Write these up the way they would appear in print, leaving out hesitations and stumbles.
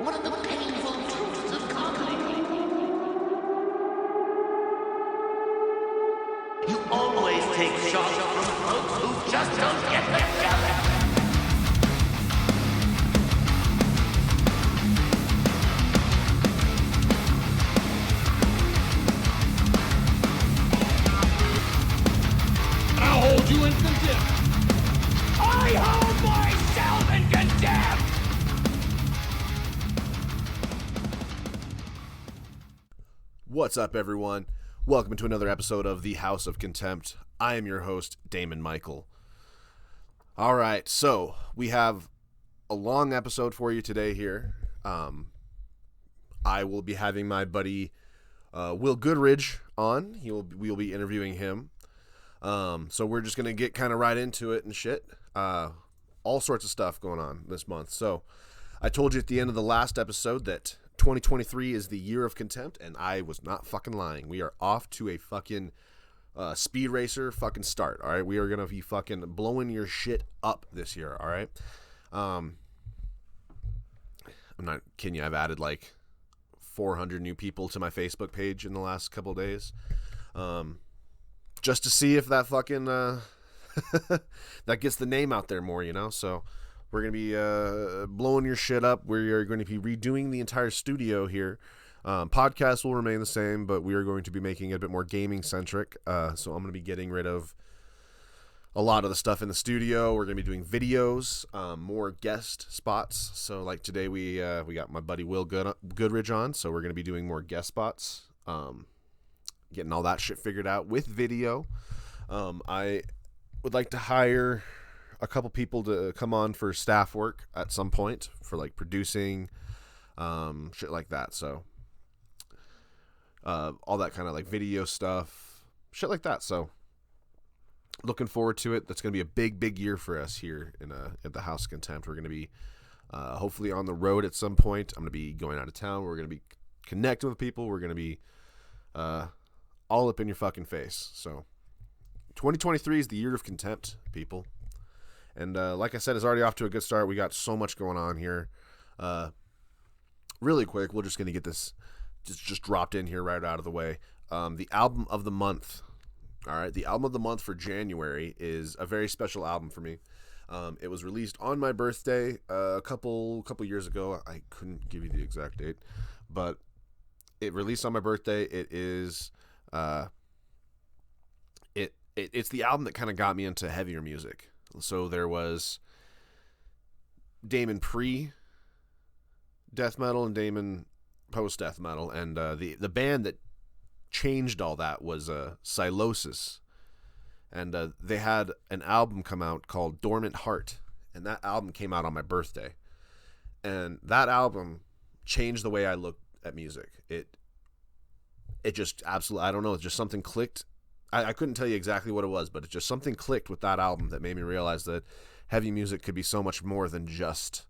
One of the painful truths of comedy. You always take shots from folks who just don't get the joke. I'll hold you in contempt. I hold myself in contempt! What's up, everyone? Welcome to another episode of the House of Contempt. I am your host, Daemon Michael. All right, so we have a long episode for you today here. I will be having my buddy Will Goodridge on. We'll be interviewing him. So we're just gonna get kind of right into it and shit. All sorts of stuff going on this month. So I told you at the end of the last episode that 2023 is the year of contempt, and I was not fucking lying. We are off to a fucking speed racer fucking start. All right, we are gonna be fucking blowing your shit up this year. All right. I'm not kidding you. I've added like 400 new people to my Facebook page in the last couple of days. Just to see if that fucking that gets the name out there more, you know. So we're gonna be blowing your shit up. We are going to be redoing the entire studio here. Podcast will remain the same, but we are going to be making it a bit more gaming centric. So I'm gonna be getting rid of a lot of the stuff in the studio. We're gonna be doing videos, more guest spots. So like today we got my buddy Will Goodridge on, so we're gonna be doing more guest spots. Getting all that shit figured out with video. I would like to hire a couple people to come on for staff work at some point for like producing, shit like that. So, all that kind of like video stuff, shit like that. So, looking forward to it. That's going to be a big year for us here at the House of Contempt. We're going to be, hopefully on the road at some point. I'm going to be going out of town. We're going to be connecting with people. We're going to be, all up in your fucking face. So 2023 is the year of contempt, people. And like I said, it's already off to a good start. We got so much going on here. Really quick, we're just going to get this just dropped in here right out of the way. The album of the month. All right, the album of the month for January is a very special album for me. It was released on my birthday a couple years ago. I couldn't give you the exact date, but it released on my birthday. It is it's the album that kind of got me into heavier music. So there was Daemon pre death metal and Daemon post death metal, and the band that changed all that was Sylosis, and they had an album come out called Dormant, and that album came out on my birthday, and that album changed the way I look at music. It just absolutely, I don't know, it's just something clicked. I couldn't tell you exactly what it was, but it just something clicked with that album that made me realize that heavy music could be so much more than just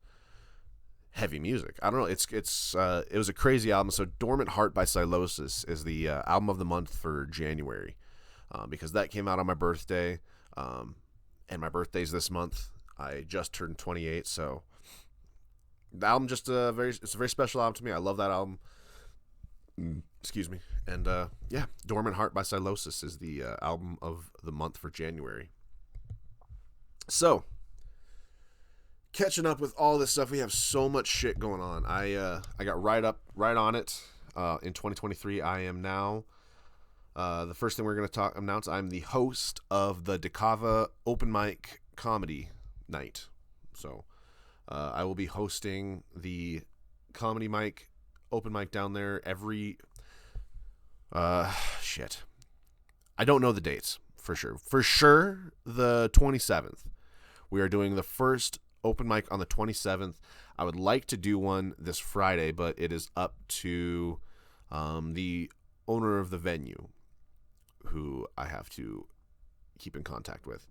heavy music. I don't know, it was a crazy album. So Dormant Heart by Sylosis is the album of the month for January, because that came out on my birthday, and my birthday's this month. I just turned 28, so the album it's a very special album to me. I love that album. Excuse me. And yeah, Dormant Heart by Sylosis is the album of the month for January. So, catching up with all this stuff, we have so much shit going on. I got right on it. In 2023, I am now the first thing we're going to announce. I'm the host of the Decava Open Mic Comedy Night. So, I will be hosting the comedy mic. Open mic down there every shit. I don't know the dates for sure. For sure, the 27th. We are doing the first open mic on the 27th. I would like to do one this Friday, but it is up to the owner of the venue, who I have to keep in contact with.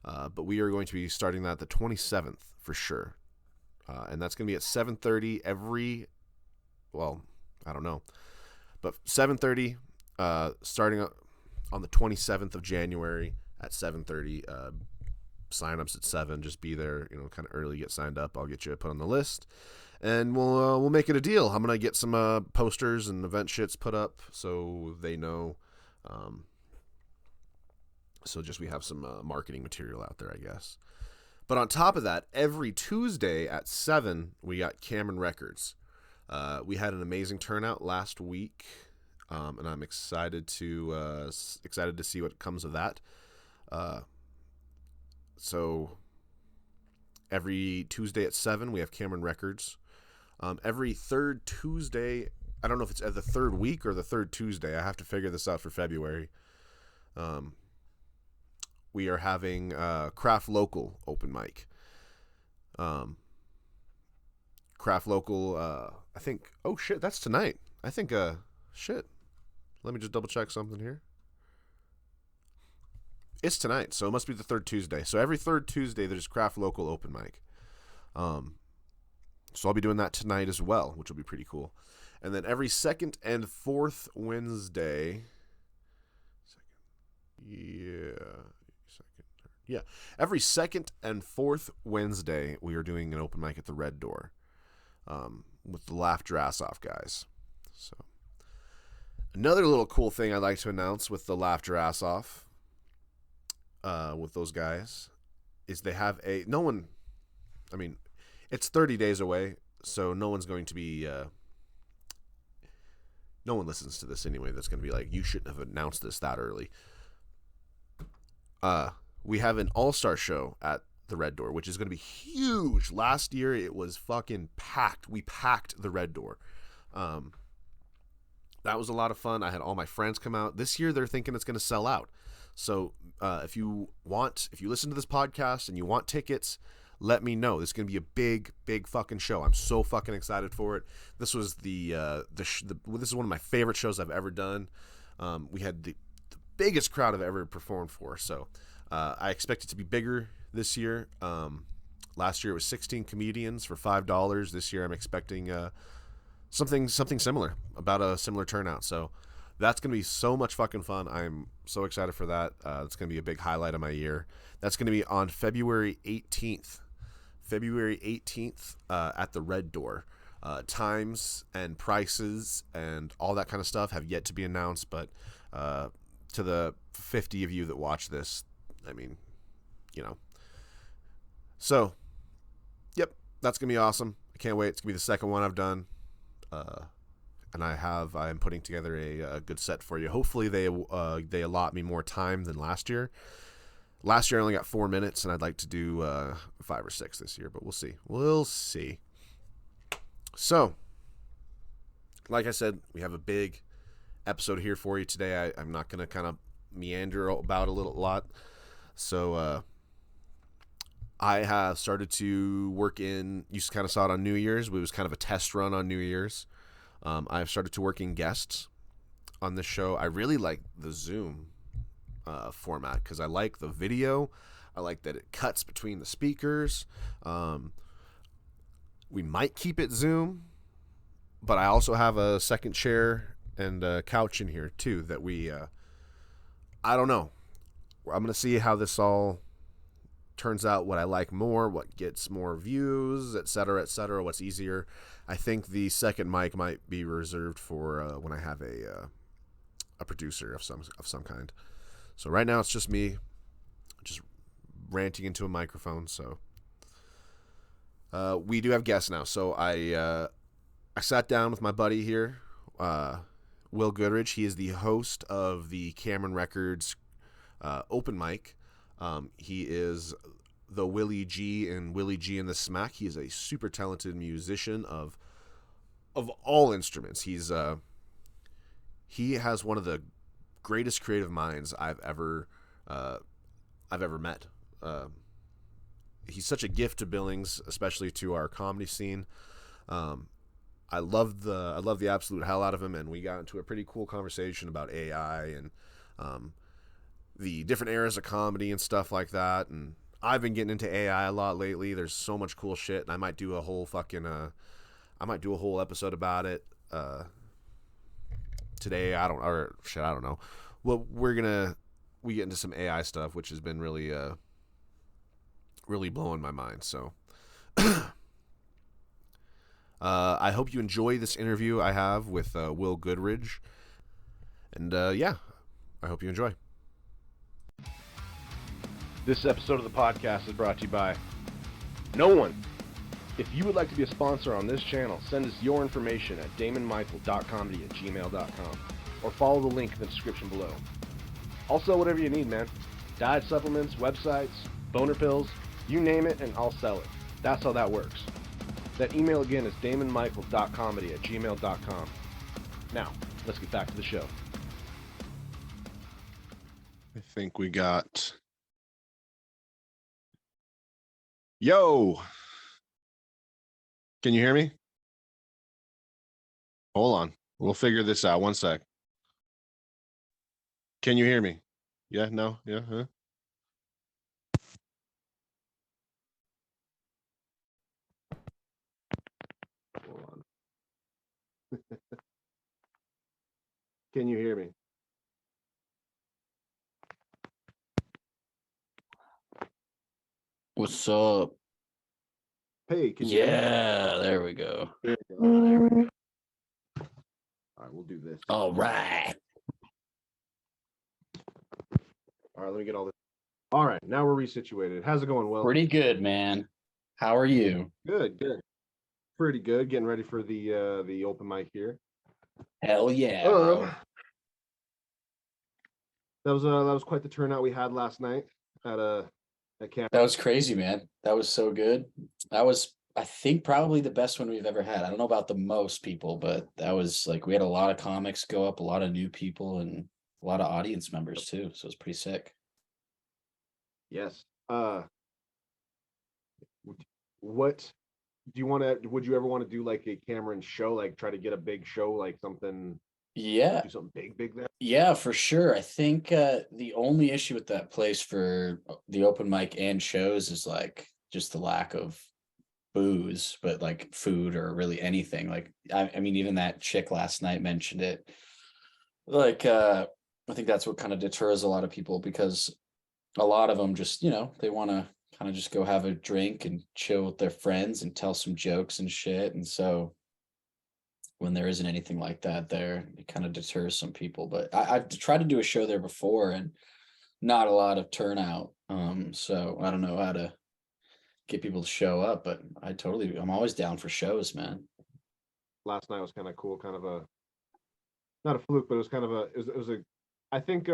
But we are going to be starting that the 27th for sure. And that's going to be at 7:30 well, I don't know, but 7:30, starting on the 27th of January at 7:30. Sign-ups at 7. Just be there, kind of early, get signed up. I'll get you put on the list. and we'll make it a deal. I'm gonna get some posters and event shits put up so they know. So just we have some marketing material out there, I guess. But on top of that, every Tuesday at 7, we got Cameron Records. We had an amazing turnout last week, and I'm excited to see what comes of that. So every Tuesday at 7, we have Cameron Records. Every third Tuesday, I don't know if it's the third week or the third Tuesday. I have to figure this out for February. We are having Craft Local open mic. Craft Local, I think, oh shit, that's tonight. I think, shit. Let me just double check something here. It's tonight, so it must be the third Tuesday. So every third Tuesday, there's Craft Local open mic. So I'll be doing that tonight as well, which will be pretty cool. And then every second and fourth Wednesday, every second and fourth Wednesday, we are doing an open mic at the Red Door with the Laugh Your Ass Off guys. So another little cool thing I'd like to announce with the Laugh Your Ass Off, with those guys, is they have it's 30 days away, so no one's going to be, no one listens to this anyway that's going to be like, you shouldn't have announced this that early. We have an all-star show at the Red Door, which is going to be huge. Last year, it was fucking packed. We packed the Red Door. That was a lot of fun. I had all my friends come out. This year, they're thinking it's going to sell out. So if you listen to this podcast and you want tickets, let me know. This is going to be a big, big fucking show. I'm so fucking excited for it. This was this is one of my favorite shows I've ever done. We had the biggest crowd I've ever performed for. So I expect it to be bigger this year. Last year it was 16 comedians for $5. This year I'm expecting something similar, about a similar turnout. So that's going to be so much fucking fun. I'm so excited for that. It's going to be a big highlight of my year. That's going to be on February 18th. February 18th at the Red Door. Times and prices and all that kind of stuff have yet to be announced, but to the 50 of you that watch this, I mean, you know. So, yep, that's going to be awesome. I can't wait. It's going to be the second one I've done. And I'm putting together a good set for you. Hopefully they allot me more time than last year. Last year I only got 4 minutes, and I'd like to do 5 or 6 this year, but we'll see. We'll see. So, like I said, we have a big episode here for you today. I'm not going to kind of meander about a lot. So, I have started to work in, you kind of saw it on New Year's. It was kind of a test run on New Year's. I've started to work in guests on this show. I really like the Zoom format because I like the video. I like that it cuts between the speakers. We might keep it Zoom, but I also have a second chair and a couch in here too that we I don't know. I'm going to see how this all turns out, what I like more, what gets more views, etc., what's easier. I think the second mic might be reserved for when I have a producer of some kind. So right now it's just me, just ranting into a microphone. So we do have guests now. So I sat down with my buddy here, Will Goodridge. He is the host of the Cameron Records open mic. He is the Willie G and Willie G and the Smack. He is a super talented musician of all instruments. He has one of the greatest creative minds I've ever met. He's such a gift to Billings, especially to our comedy scene. I love the absolute hell out of him, and we got into a pretty cool conversation about AI and the different eras of comedy and stuff like that. And I've been getting into AI a lot lately. There's so much cool shit, and I might do a whole episode about it today. I don't know. Well, we get into some AI stuff, which has been really really blowing my mind. So I hope you enjoy this interview I have with Will Goodridge. And yeah, I hope you enjoy. This episode of the podcast is brought to you by no one. If you would like to be a sponsor on this channel, send us your information at daemonmichael.comedy at gmail.com or follow the link in the description below. Also, whatever you need, man. Diet supplements, websites, boner pills, you name it and I'll sell it. That's how that works. That email again is daemonmichael.comedy at gmail.com. Now, let's get back to the show. I think we got... Yo! Can you hear me? Hold on. We'll figure this out. One sec. Can you hear me? Yeah? No? Yeah? Huh? Hold on. Can you hear me? What's up? Hey, can you hear me? Yeah, there we go. There we go. All right, we'll do this. All right. All right, let me get all this. All right, now we're resituated. How's it going, Will? Pretty good, man. How are you? Good. Pretty good. Getting ready for the open mic here. Hell yeah, bro. That was quite the turnout we had last night at camp. That was crazy, man. That was so good. That was, I think, probably the best one we've ever had. I don't know about the most people, but that was like, we had a lot of comics go up, a lot of new people, and a lot of audience members too. So it was pretty sick. Yes. What do you want to? Would you ever want to do like a Cameron show? Like try to get a big show, like something? Yeah. Do something big there. Yeah, for sure. I think the only issue with that place for the open mic and shows is like just the lack of booze, but like food or really anything. Like I mean, even that chick last night mentioned it. Like I think that's what kind of deters a lot of people, because a lot of them just, they want to kind of just go have a drink and chill with their friends and tell some jokes and shit. And so when there isn't anything like that there, it kind of deters some people. But I've tried to do a show there before and not a lot of turnout. So I don't know how to get people to show up, but I'm always down for shows, man. Last night was kind of cool, kind of a not a fluke, but it was kind of it was a I think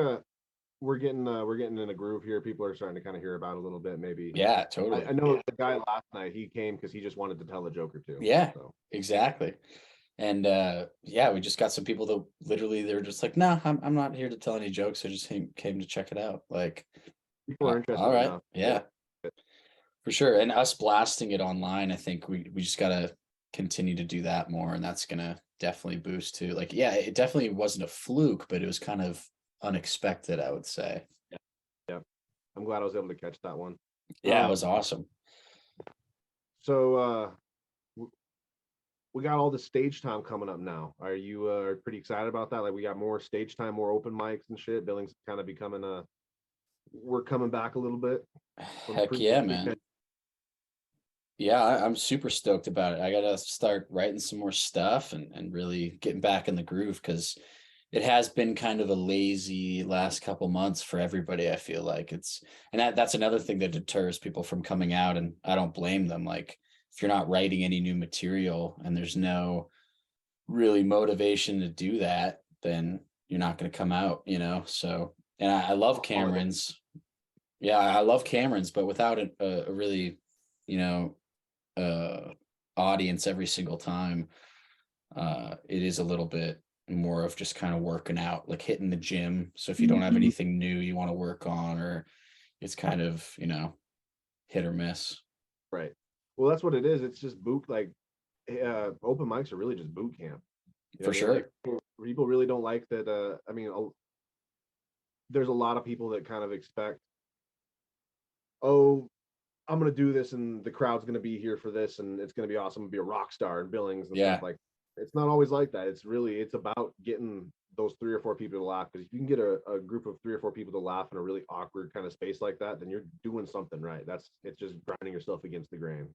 we're getting in a groove here. People are starting to kind of hear about it a little bit, maybe. Yeah, totally. I know the guy last night, he came because he just wanted to tell a joke or two. Yeah, so. exactly. And yeah, we just got some people that literally they're just like, no, I'm not here to tell any jokes. I just came to check it out. Like, people are interested. All right, enough. yeah, for sure. And us blasting it online, I think we just gotta continue to do that more, and that's gonna definitely boost too. Like, yeah, it definitely wasn't a fluke, but it was kind of unexpected, I would say. Yeah. I'm glad I was able to catch that one. Yeah, it was awesome. So we got all the stage time coming up now. Are you pretty excited about that? Like, we got more stage time, more open mics and shit. Billings kind of becoming we're coming back a little bit. Heck yeah, man. Yeah, I'm super stoked about it. I gotta start writing some more stuff and really getting back in the groove, because it has been kind of a lazy last couple months for everybody. I feel like that's another thing that deters people from coming out, and I don't blame them. Like, if you're not writing any new material and there's no really motivation to do that, then you're not going to come out, So, and I love Cameron's. Yeah, I love Cameron's, but without a really, audience every single time, it is a little bit more of just kind of working out, like hitting the gym. So if you don't have anything new you want to work on, or it's kind of, hit or miss. Right. Well, that's what it is. It's just open mics are really just boot camp. For sure. Like, people really don't like that. I mean, there's a lot of people that kind of expect, oh, I'm going to do this and the crowd's going to be here for this and it's going to be awesome. I'm going to be a rock star in Billings and stuff like. It's not always like that. It's about getting those 3 or 4 people to laugh, because if you can get a group of 3 or 4 people to laugh in a really awkward kind of space like that, then you're doing something right. It's just grinding yourself against the grain.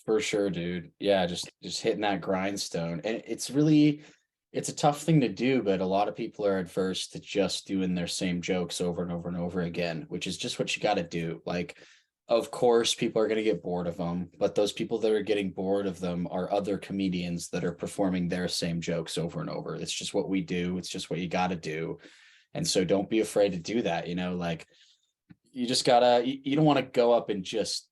For sure, dude. Yeah, just hitting that grindstone. And it's a tough thing to do, but a lot of people are adverse to just doing their same jokes over and over and over again, which is just what you got to do. Like, of course, people are going to get bored of them, but those people that are getting bored of them are other comedians that are performing their same jokes over and over. It's just what we do. It's just what you got to do. And so don't be afraid to do that. Like you just gotta, you don't want to go up and just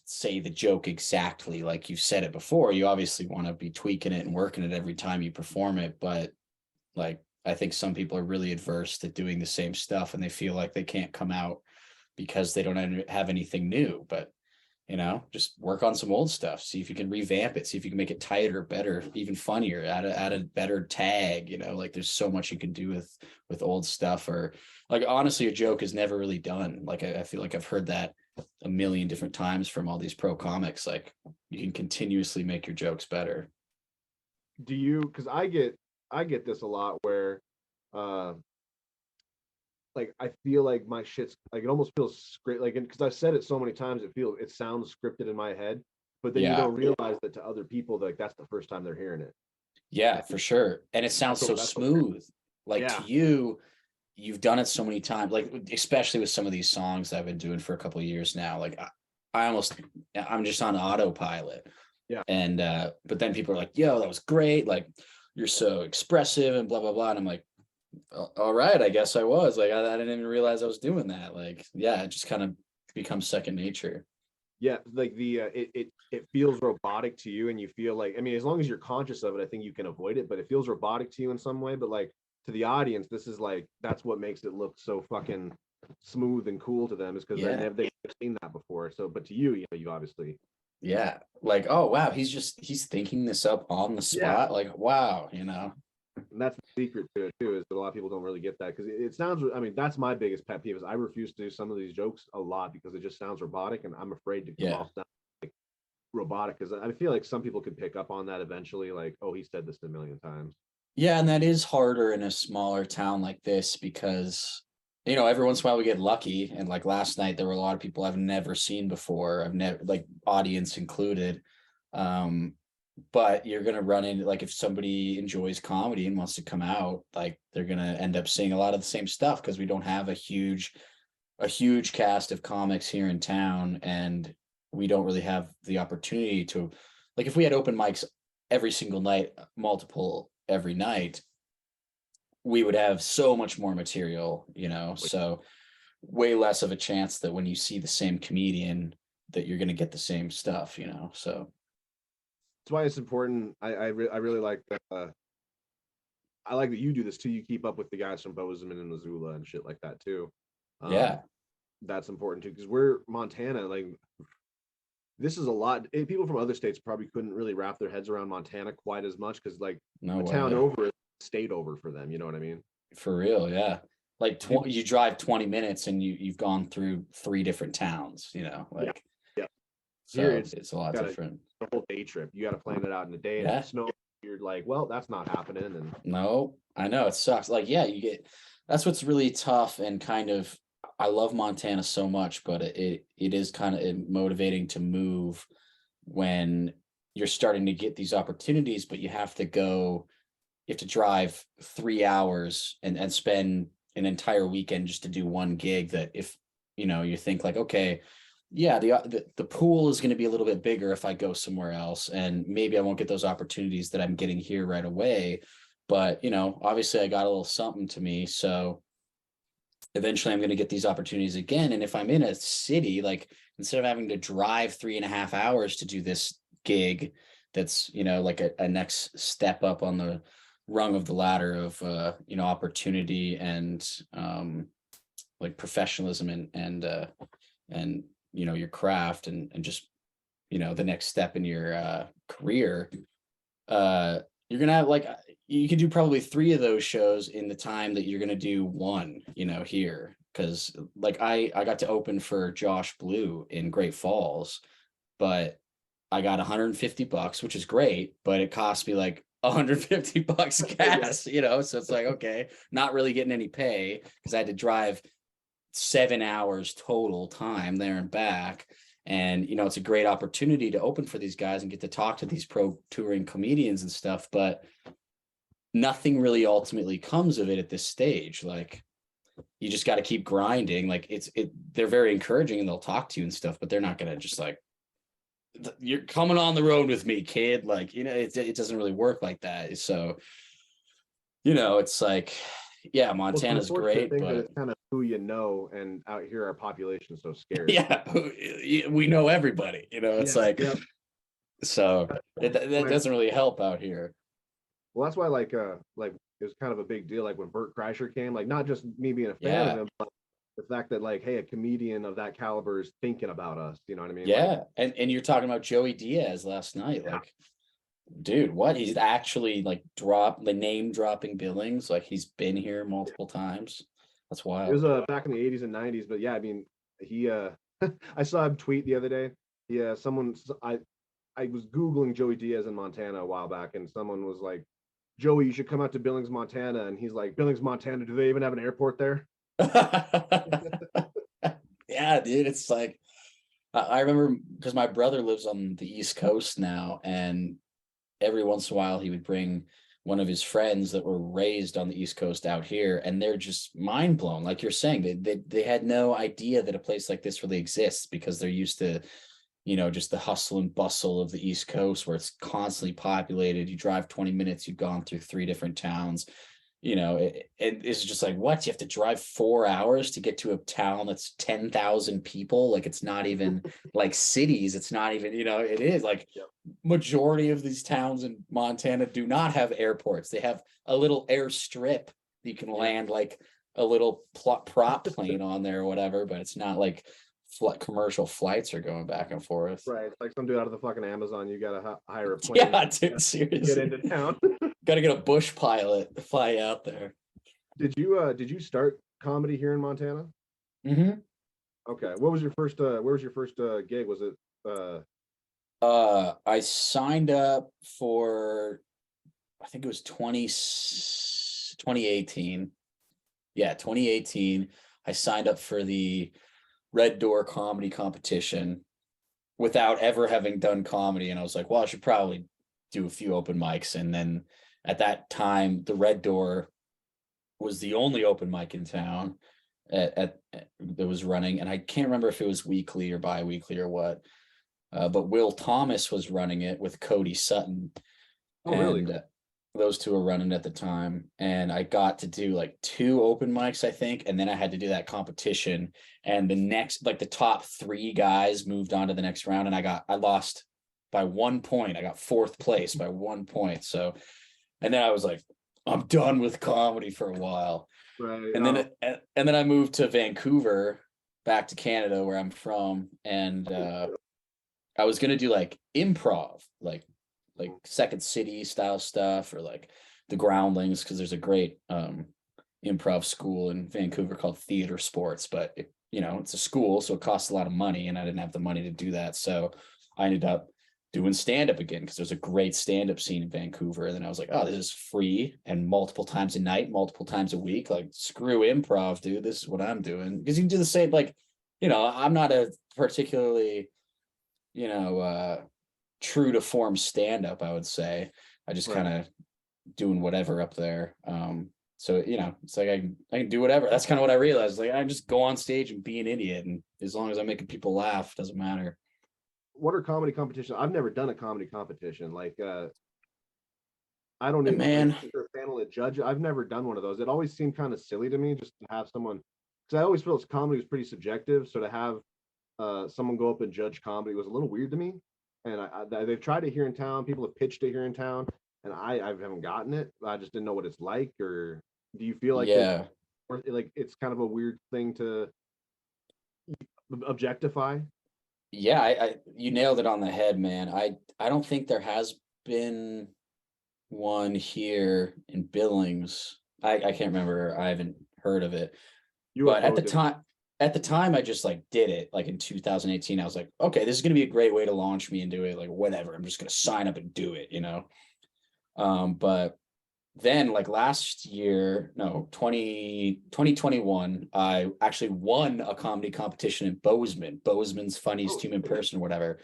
say the joke exactly like you've said it before. You obviously want to be tweaking it and working it every time you perform it. But like, I think some people are really adverse to doing the same stuff and they feel like they can't come out because they don't have anything new. But just work on some old stuff, see if you can revamp it, see if you can make it tighter, better, even funnier, add a better tag. Like there's so much you can do with old stuff. Or like, honestly, a joke is never really done. Like I feel like I've heard that a million different times from all these pro comics. Like you can continuously make your jokes better. Do you, because I get this a lot where like I feel like my shit's like, it almost feels script, like, because I've said it so many times, it sounds scripted in my head, but then you don't realize that to other people, like that's the first time they're hearing it. Yeah, for sure. And it sounds so smooth. Like to you, you've done it so many times, like especially with some of these songs that I've been doing for a couple of years now. Like I'm just on autopilot. Yeah. And but then people are like, yo, that was great. Like you're so expressive and blah, blah, blah. And I'm like, all right, I guess I was like, I didn't even realize I was doing that. Like, yeah, it just kind of becomes second nature. Yeah, like the it feels robotic to you, and you feel like, I mean, as long as you're conscious of it, I think you can avoid it, but it feels robotic to you in some way. But like to the audience, this is like, that's what makes it look so fucking smooth and cool to them, is because they've seen that before. So, but to you, you obviously. Yeah, like, oh wow, he's thinking this up on the spot. Like, wow, And that's the secret to it too, is that a lot of people don't really get that, because it sounds, I mean, that's my biggest pet peeve, is I refuse to do some of these jokes a lot because it just sounds robotic, and I'm afraid to come off that like robotic, because I feel like some people could pick up on that eventually, like, oh, he said this a million times. Yeah, and that is harder in a smaller town like this because every once in a while we get lucky, and like last night there were a lot of people I've never seen before. I've never, like, audience included. But you're going to run into, like, if somebody enjoys comedy and wants to come out, like they're going to end up seeing a lot of the same stuff because we don't have a huge cast of comics here in town, and we don't really have the opportunity to, like, if we had open mics every single night, multiple every night, we would have so much more material, so way less of a chance that when you see the same comedian that you're going to get the same stuff, so. That's why it's important. I really like that. I like that you do this too. You keep up with the guys from Bozeman and Missoula and shit like that too. Yeah, that's important too, because we're Montana. Like, this is a lot. People from other states probably couldn't really wrap their heads around Montana quite as much, because like town over is state over for them. You know what I mean? For real, yeah. Like you drive 20 minutes and you've gone through 3 different towns. Like. Yeah. So here it's a lot different. A whole day trip. You got to plan it out in a day, and if it snows, you're like, well, that's not happening. And no, I know it sucks. Like, yeah, that's what's really tough, and kind of, I love Montana so much, but it is kind of motivating to move when you're starting to get these opportunities, but you have to drive 3 hours and spend an entire weekend just to do one gig. That if you think like, okay, yeah, the pool is going to be a little bit bigger if I go somewhere else, and maybe I won't get those opportunities that I'm getting here right away. But obviously I got a little something to me, so eventually I'm going to get these opportunities again. And if I'm in a city, like, instead of having to drive 3.5 hours to do this gig, that's like a next step up on the rung of the ladder of opportunity and like professionalism and your craft and just the next step in your career, you're gonna have, like, you can do probably 3 of those shows in the time that you're gonna do one here, because like I got to open for Josh Blue in Great Falls, but I got $150, which is great, but it cost me like $150 gas, so it's like, okay, not really getting any pay because I had to drive 7 hours total time there and back. And, it's a great opportunity to open for these guys and get to talk to these pro touring comedians and stuff. But nothing really ultimately comes of it at this stage. Like, you just got to keep grinding. Like they're very encouraging and they'll talk to you and stuff, but they're not going to just like, you're coming on the road with me, kid. Like, it doesn't really work like that. So, it's like, yeah, Montana's great, but it's kind of who and out here our population's so scarce. Yeah, we know everybody. It's like, yep. So that doesn't really help out here. Well, that's why like it was kind of a big deal. Like when Bert Kreischer came, like not just me being a fan of him, but the fact that like, hey, a comedian of that caliber is thinking about us. You know what I mean? Yeah, like, and you're talking about Joey Diaz last night, like. Dude, what? He's actually like the name dropping Billings. Like he's been here multiple times. That's wild. It was back in the 80s and 90s, but yeah, I mean, he I saw him tweet the other day. Yeah, I was Googling Joey Diaz in Montana a while back, and someone was like, Joey, you should come out to Billings, Montana. And he's like, Billings, Montana, do they even have an airport there? Yeah, dude. It's like I remember because my brother lives on the East Coast now, and every once in a while he would bring one of his friends that were raised on the East Coast out here, and they're just mind blown. Like you're saying, they had no idea that a place like this really exists because they're used to, just the hustle and bustle of the East Coast where it's constantly populated. You drive 20 minutes, you've gone through 3 different towns. It's just like, what? You have to drive 4 hours to get to a town that's 10,000 people. Like, it's not even like cities. It's not even, it is like majority of these towns in Montana do not have airports. They have a little airstrip you can land like a little prop plane on there or whatever, but it's not like commercial flights are going back and forth. Right. It's like some dude out of the fucking Amazon. You got to hire a plane. Yeah, dude, seriously. Get into town. Got to get a bush pilot to fly out there. Did you start comedy here in Montana? Mm-hmm. Okay. What was your first where was your first gig? Was it I signed up for, I think it was 2018. Yeah, 2018. I signed up for the Red Door comedy competition without ever having done comedy. And I was like, well, I should probably do a few open mics. And then at that time, the Red Door was the only open mic in town that was running. And I can't remember if it was weekly or bi-weekly or what. But Will Thomas was running it with Cody Sutton. Oh, really? And those two were running at the time. And I got to do like 2 open mics, I think. And then I had to do that competition. And the next, like the top 3 guys moved on to the next round. And I lost by 1 point. I got 4th place by 1 point. So, and then I was like, I'm done with comedy for a while. Right. And then I moved to Vancouver, back to Canada where I'm from. And I was going to do like improv, like Second City style stuff, or like the Groundlings, because there's a great improv school in Vancouver called Theater Sports, but it's a school, so it costs a lot of money, and I didn't have the money to do that. So I ended up doing stand-up again because there's a great stand-up scene in Vancouver. And then I was like, oh, this is free and multiple times a night, multiple times a week. Like, screw improv, dude. This is what I'm doing. Because you can do the same, like, I'm not a particularly, true to form stand-up, I would say. I just kind of doing whatever up there. So it's like I can do whatever. That's kind of what I realized. Like, I just go on stage and be an idiot, and as long as I'm making people laugh, doesn't matter. What are comedy competitions? I've never done a comedy competition. Like, I don't even know if a panel to judge. I've never done one of those. It always seemed kind of silly to me just to have someone, because I always feel comedy is pretty subjective. So to have someone go up and judge comedy was a little weird to me. And they've tried it here in town. People have pitched it here in town, and I haven't gotten it. I just didn't know what it's like. Or do you feel like it's kind of a weird thing to objectify? Yeah, you nailed it on the head, man. I don't think there has been one here in Billings. I can't remember. I haven't heard of it. But at the time I just like did it like in 2018. I was like, okay, this is going to be a great way to launch me into it. Like, whatever, I'm just going to sign up and do it, But then like last year, no, 2021, I actually won a comedy competition in Bozeman's funniest human person or whatever.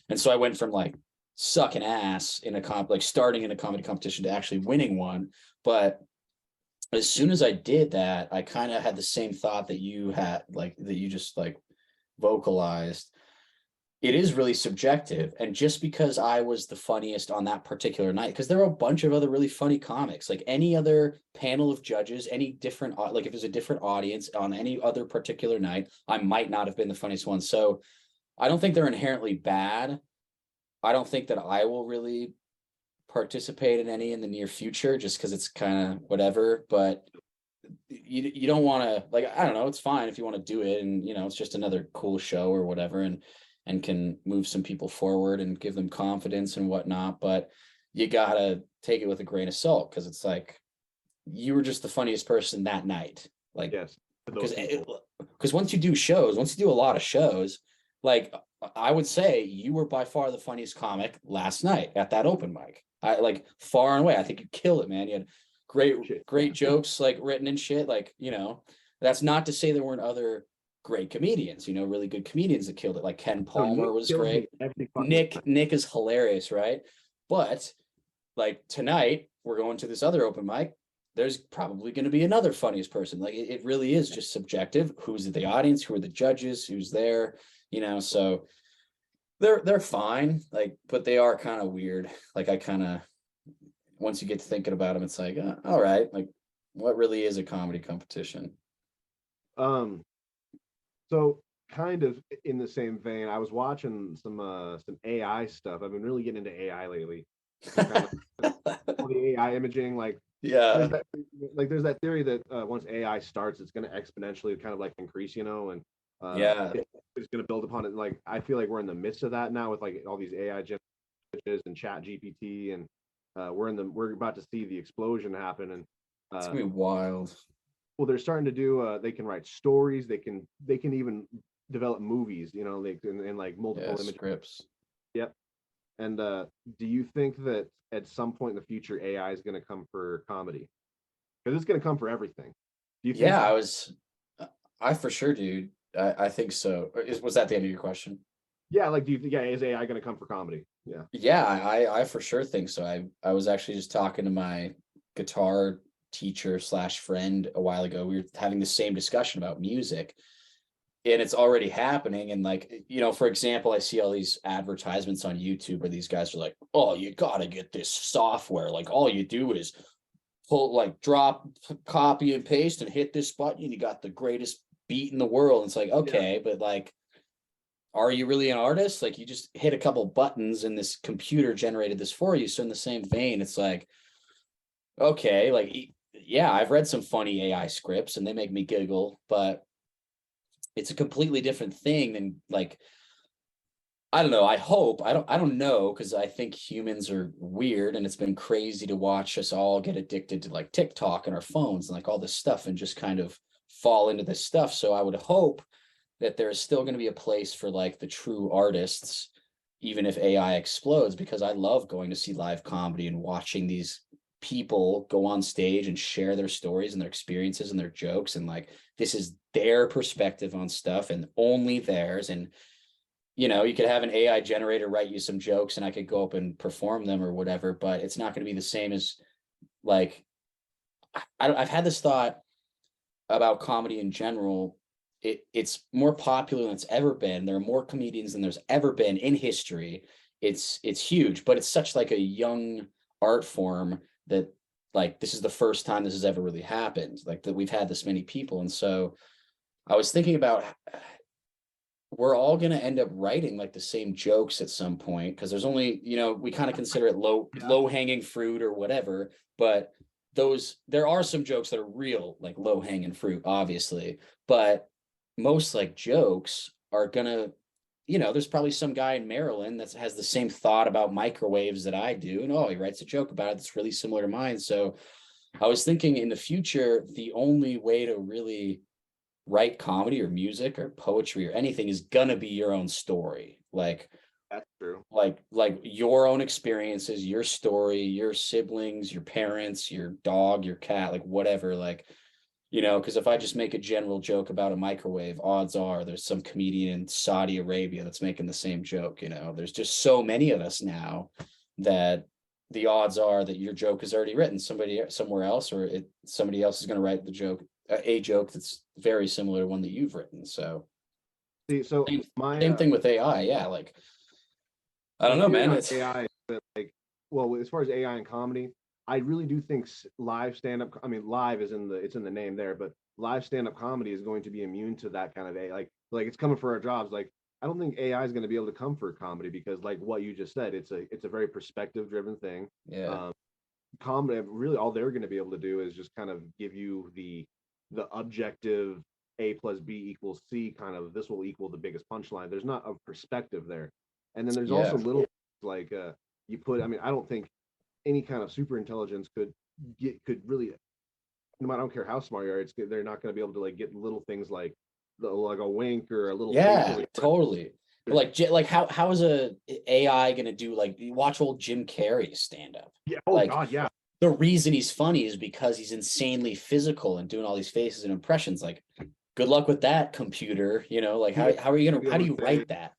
And so I went from like sucking ass in a like starting in a comedy competition to actually winning one. But as soon as I did that, I kind of had the same thought that you had, like that you just like vocalized. It is really subjective. And just because I was the funniest on that particular night, because there are a bunch of other really funny comics, like any other panel of judges, any different, like if there's a different audience on any other particular night, I might not have been the funniest one. So I don't think they're inherently bad. I don't think that I will really participate in any in the near future just because it's kind of whatever. But you don't want to, like, I don't know, it's fine if you want to do it, and it's just another cool show or whatever, and can move some people forward and give them confidence and whatnot. But you gotta take it with a grain of salt, because it's like you were just the funniest person that night. Like, Yes. because once you do a lot of shows, like I would say you were by far the funniest comic last night at that open mic. I like far and away. I think you killed it, man. You had great jokes like written and shit. Like, that's not to say there weren't other great comedians, really good comedians that killed it. Like Ken Palmer was great. Nick is hilarious, right? But like tonight, we're going to this other open mic. There's probably going to be another funniest person. Like it really is just subjective. Who's the audience? Who are the judges? Who's there? So they're fine. Like, but they are kind of weird. Like I kind of, once you get to thinking about them, it's like, all right, like what really is a comedy competition? So kind of in the same vein, I was watching some AI stuff. I've been really getting into AI lately. Kind of all the AI imaging, like Yeah. there's that theory that once AI starts, it's going to exponentially kind of like increase, and it's going to build upon it. Like I feel like we're in the midst of that now with like all these AI judges and Chat GPT, and we're about to see the explosion happen. And it's gonna be wild. well, they're starting to do they can write stories, they can even develop movies, like in like multiple image scripts. Yep. And do you think that at some point in the future AI is going to come for comedy? Because it's going to come for everything. Do you think I for sure, dude. I think so. Was that the end of your question? Yeah, like, do you think, is AI going to come for comedy? Yeah, I for sure think so. I was actually just talking to my guitar teacher / friend a while ago. We were having the same discussion about music, and it's already happening. And like, for example, I see all these advertisements on YouTube where these guys are like, oh, you gotta get this software. Like all you do is drop, copy and paste and hit this button, and you got the greatest beat in the world. And it's like, okay, but like, are you really an artist? Like you just hit a couple buttons and this computer generated this for you. So in the same vein, it's like, okay, like, yeah, I've read some funny AI scripts and they make me giggle, but it's a completely different thing than like, I don't know. I don't know, because I think humans are weird, and it's been crazy to watch us all get addicted to like TikTok and our phones and like all this stuff and just kind of fall into this stuff. So I would hope that there's still going to be a place for like the true artists, even if AI explodes, because I love going to see live comedy and watching these people go on stage and share their stories and their experiences and their jokes. And like, this is their perspective on stuff and only theirs. And, you could have an AI generator write you some jokes and I could go up and perform them or whatever, but it's not going to be the same as like, I've had this thought about comedy in general. It's more popular than it's ever been. There are more comedians than there's ever been in history. It's huge, but it's such like a young art form that like this is the first time this has ever really happened, like that we've had this many people. And so I was thinking about, we're all going to end up writing like the same jokes at some point, because there's only, we kind of consider it low hanging fruit or whatever, but there are some jokes that are real, like low hanging fruit, obviously, but most like jokes are gonna, there's probably some guy in Maryland that has the same thought about microwaves that I do, and he writes a joke about it that's really similar to mine. So I was thinking in the future, the only way to really write comedy or music or poetry or anything is gonna be your own story. Like That's true. Like your own experiences, your story, your siblings, your parents, your dog, your cat, like whatever, like, because if I just make a general joke about a microwave, odds are there's some comedian in Saudi Arabia that's making the same joke. There's just so many of us now that the odds are that your joke is already written somewhere else, or somebody else is going to write the joke, a joke that's very similar to one that you've written. So See, so same thing with AI. Yeah, like I don't know, man. It's AI, but well, as far as AI and comedy, I really do think live stand-up. I mean, live is it's in the name there, but live stand-up comedy is going to be immune to that kind of AI. Like it's coming for our jobs. Like I don't think AI is going to be able to come for comedy because, like what you just said, it's a very perspective-driven thing. Yeah. Comedy, really, all they're going to be able to do is just kind of give you the objective A plus B equals C kind of. This will equal the biggest punchline. There's not a perspective there, and then there's also little like you put. I mean, I don't think any kind of super intelligence could really, no matter, I don't care how smart you are, they're not going to be able to like get little things like a wink or a little totally. But like how is a AI going to do, like, you watch old Jim Carrey stand up? Yeah. Oh like, God, yeah. The reason he's funny is because he's insanely physical and doing all these faces and impressions. Like, good luck with that, computer. Like how are you gonna, how do you write that?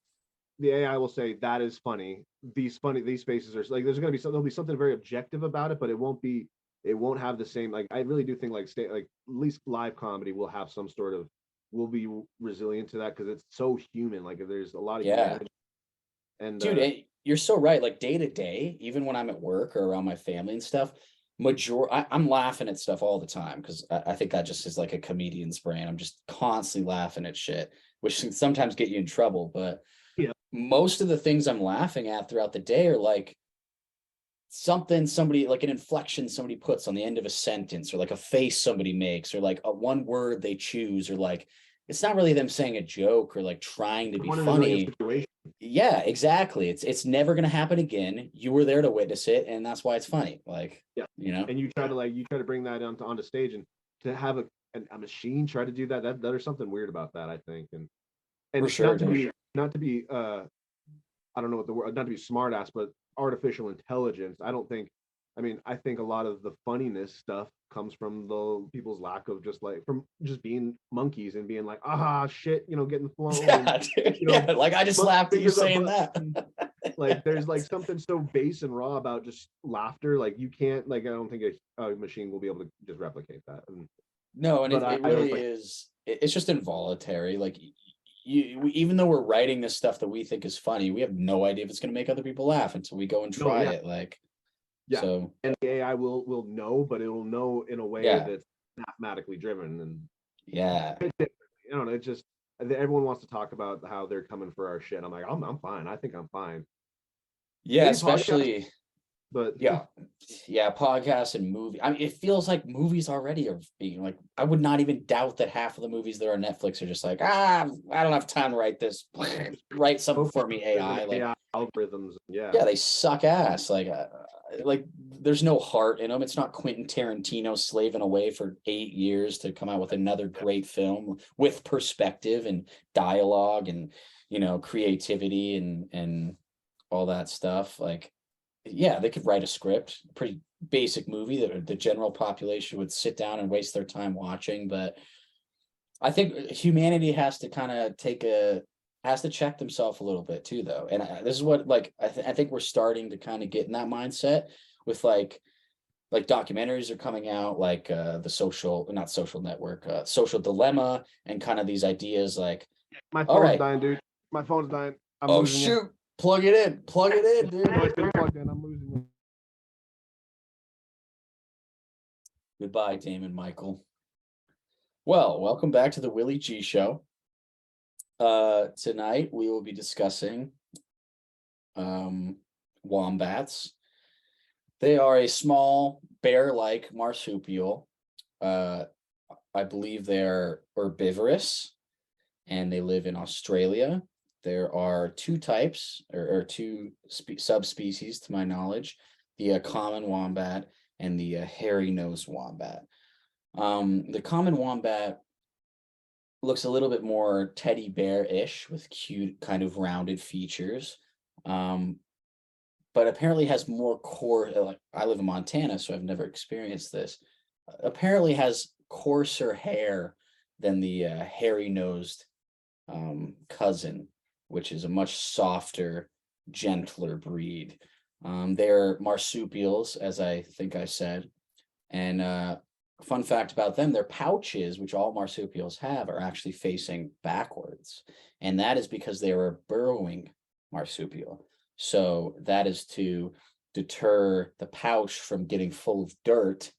The AI will say that is funny. These faces are like, there'll be something very objective about it, but it won't have the same, like, I really do think like at least live comedy will have some sort of, will be resilient to that because it's so human. Like there's a lot of humanity. And dude, you're so right. Like day to day, even when I'm at work or around my family and stuff, I'm laughing at stuff all the time because I think that just is like a comedian's brain. I'm just constantly laughing at shit, which can sometimes get you in trouble. But most of the things I'm laughing at throughout the day are like somebody, like an inflection somebody puts on the end of a sentence, or like a face somebody makes, or like a one word they choose, or like it's not really them saying a joke or like trying to be funny. Yeah, exactly. It's never gonna happen again. You were there to witness it, and that's why it's funny. Like, and you try to bring that onto stage, and to have a machine try to do that, there's something weird about that, I think. And for sure, not to be I don't know what the word, not to be smart ass, but artificial intelligence. I think a lot of the funniness stuff comes from the people's lack of from being monkeys and being like, aha, shit, getting flown. Like I just laughed at you saying that. Like there's like something so base and raw about just laughter. Like you can't, like, I don't think a machine will be able to just replicate that. No, and it really is. It's just involuntary. Like even though we're writing this stuff that we think is funny, we have no idea if it's going to make other people laugh until we go and try it. Like, so, and the AI will know, but it will know in a way that's mathematically driven. And I don't know. It's just, everyone wants to talk about how they're coming for our shit. I'm like, I'm fine. I think I'm fine. Yeah, maybe especially. But podcasts and movie. I mean, it feels like movies already are being like, I would not even doubt that half of the movies that are on Netflix are just like, I don't have time to write this. Write something for me, AI. Like AI algorithms. Yeah, they suck ass. Like there's no heart in them. It's not Quentin Tarantino slaving away for 8 years to come out with another great film with perspective and dialogue and creativity and all that stuff. Like, yeah, they could write a script, pretty basic movie that the general population would sit down and waste their time watching. But I think humanity has to kind of has to check themselves a little bit too, though. And this is what, like, I think we're starting to kind of get in that mindset with like documentaries are coming out, like the Social Network, Social Dilemma, and kind of these ideas like, my phone's dying, dude. My phone's dying. I'm losing shoot. You. Plug it in, dude. No, it's been plugged in. I'm losing you. Goodbye, Daemon Michael. Well, welcome back to the Willie G Show. Tonight we will be discussing wombats. They are a small bear-like marsupial. I believe they're herbivorous, and they live in Australia. There are two types, or two subspecies, to my knowledge: the common wombat and the hairy-nosed wombat. The common wombat looks a little bit more teddy bear-ish with cute, kind of rounded features. But apparently has more core. Like I live in Montana, so I've never experienced this. Apparently has coarser hair than the hairy-nosed cousin, which is a much softer, gentler breed. They're marsupials, as I think I said. And fun fact about them, their pouches, which all marsupials have, are actually facing backwards. And that is because they are a burrowing marsupial. So that is to deter the pouch from getting full of dirt